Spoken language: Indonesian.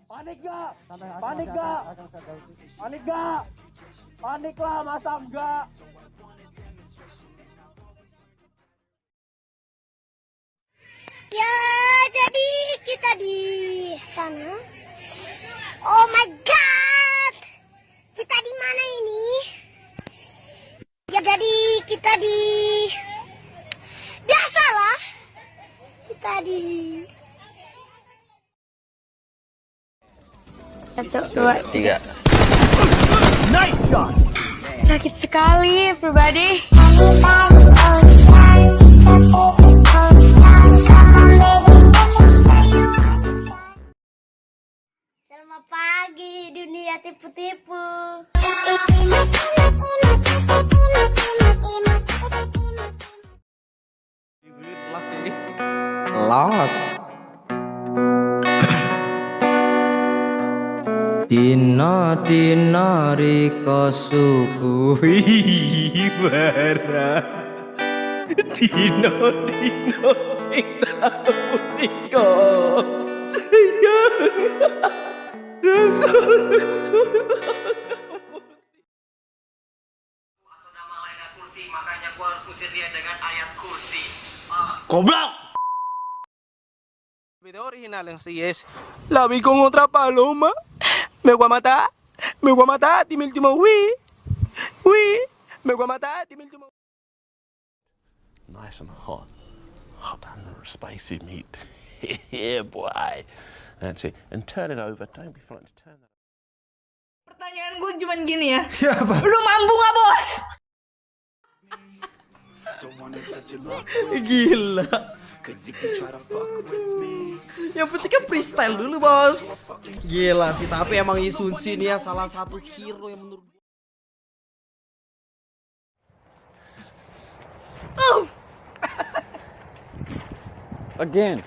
Panik gak? Panik gak? Panik gak? Panik lah, masa enggak? Ya, jadi kita di sana. Oh my god. Kita di mana ini? Ya, jadi kita di biasalah. Kita di 1, 2, 3. Nice shot! Sakit sekali, everybody. Selamat pagi dunia tipu-tipu. Los. Dina riko suguhi barang. Dina sing tau riko sayang. Rasul. Atau nama lainnya kursi, makanya gua harus usir dia dengan ayat kursi. ¡Goblok! El video original en sí es: la vi con otra paloma, me voy a matar, dime el último oui, me voy a matar, dime el último. Nice and hot and spicy meat. Yeah, boy. That's it. And turn it over. Don't be frightened to turn that. Pertanyaan gue cuman gini ya. Ya, apa? Lu mampu nggak, bos? Gila. Yang penting kan freestyle dulu, bos. Gila sih, tapi emang Isunsi nih ya salah satu hero yang menurut Again.